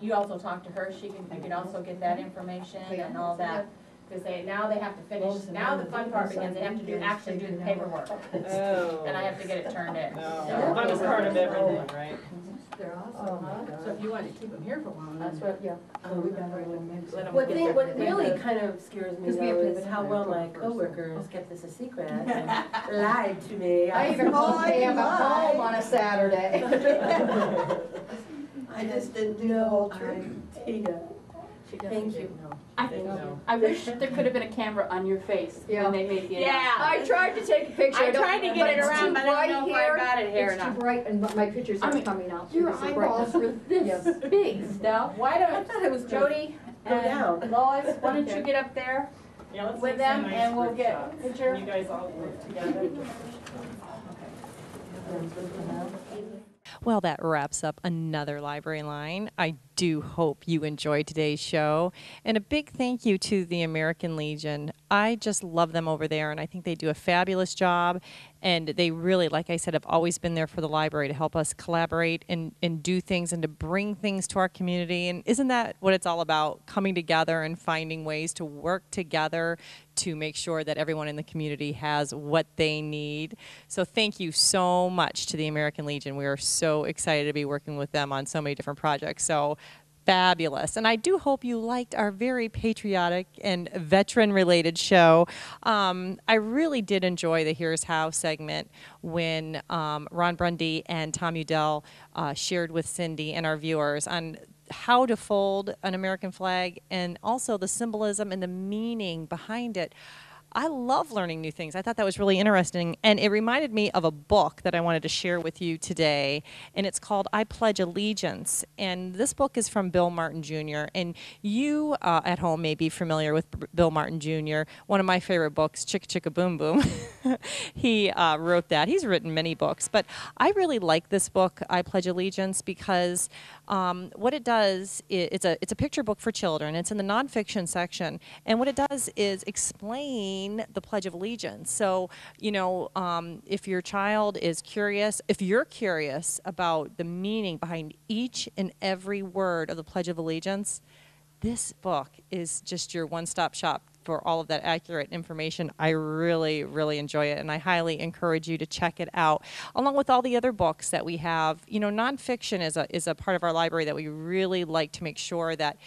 you also talk to her, you can also get that information and all that. Because now they have to finish, now the fun part begins, they have to actually do the paperwork. Oh. And I have to get it turned in. That was part of everything, right? They're awesome. So if you want to keep them here for long, That's what, yeah. We got a little mix. let them What get their- really kind of scares me Because we have though to is have it how in well there my first. coworkers kept this a secret and lied to me. I even called Pam at home on a Saturday. I just didn't know. Thank you. I wish there could have been a camera on your face Yeah. when they made the announcement. I tried to take a picture. I tried to get it it's around, too but I don't know bright if I here. got it here or It's too not. bright and my pictures I aren't mean, coming out. Your because of eyeballs brightness. were this Yes. big, Steph. Why I don't, thought it was Jody go and down. Lois, why don't you get up there Yeah, let's with take them some nice and we'll group get shots. a picture? You guys all work together. Okay. Well, that wraps up another library line. I do hope you enjoyed today's show. And a big thank you to the American Legion. I just love them over there, and I think they do a fabulous job. And they really, like I said, have always been there for the library to help us collaborate and do things and to bring things to our community. And isn't that what it's all about? Coming together and finding ways to work together to make sure that everyone in the community has what they need. So thank you so much to the American Legion. We are so excited to be working with them on so many different projects. So fabulous. And I do hope you liked our very patriotic and veteran-related show. I really did enjoy the Here's How segment when Ron Brundy and Tom Udell shared with Cindy and our viewers on how to fold an American flag and also the symbolism and the meaning behind it. I love learning new things. I thought that was really interesting, and it reminded me of a book that I wanted to share with you today, and it's called I Pledge Allegiance, and this book is from Bill Martin Jr., and you at home may be familiar with Bill Martin Jr., one of my favorite books, Chicka Chicka Boom Boom. He wrote that. He's written many books, but I really like this book, I Pledge Allegiance, because what it does, it's a picture book for children. It's in the nonfiction section, and what it does is explain the Pledge of Allegiance. So, you know, if your child is curious, if you're curious about the meaning behind each and every word of the Pledge of Allegiance, this book is just your one-stop shop for all of that accurate information. I really, really enjoy it, and I highly encourage you to check it out, along with all the other books that we have. You know, nonfiction is a part of our library that we really like to make sure that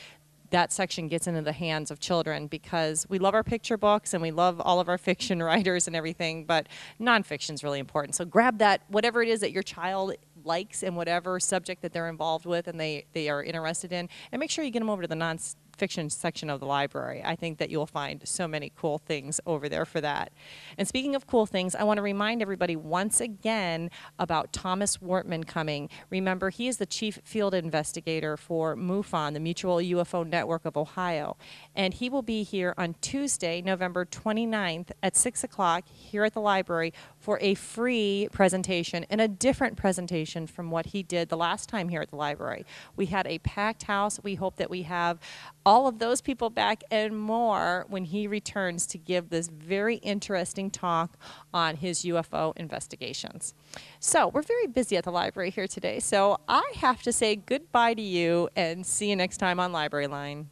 that section gets into the hands of children, because we love our picture books and we love all of our fiction writers and everything, but nonfiction is really important. So grab that, whatever it is that your child likes and whatever subject that they're involved with and they are interested in, and make sure you get them over to the nonfiction section of the library. I think that you'll find so many cool things over there for that. And speaking of cool things, I want to remind everybody once again about Thomas Wortman coming. Remember, he is the chief field investigator for MUFON, the Mutual UFO Network of Ohio. And he will be here on Tuesday, November 29th at 6 o'clock here at the library for a free presentation and a different presentation from what he did the last time here at the library. We had a packed house. We hope that we have all of those people back and more when he returns to give this very interesting talk on his UFO investigations. So we're very busy at the library here today, so I have to say goodbye to you and see you next time on Library Line.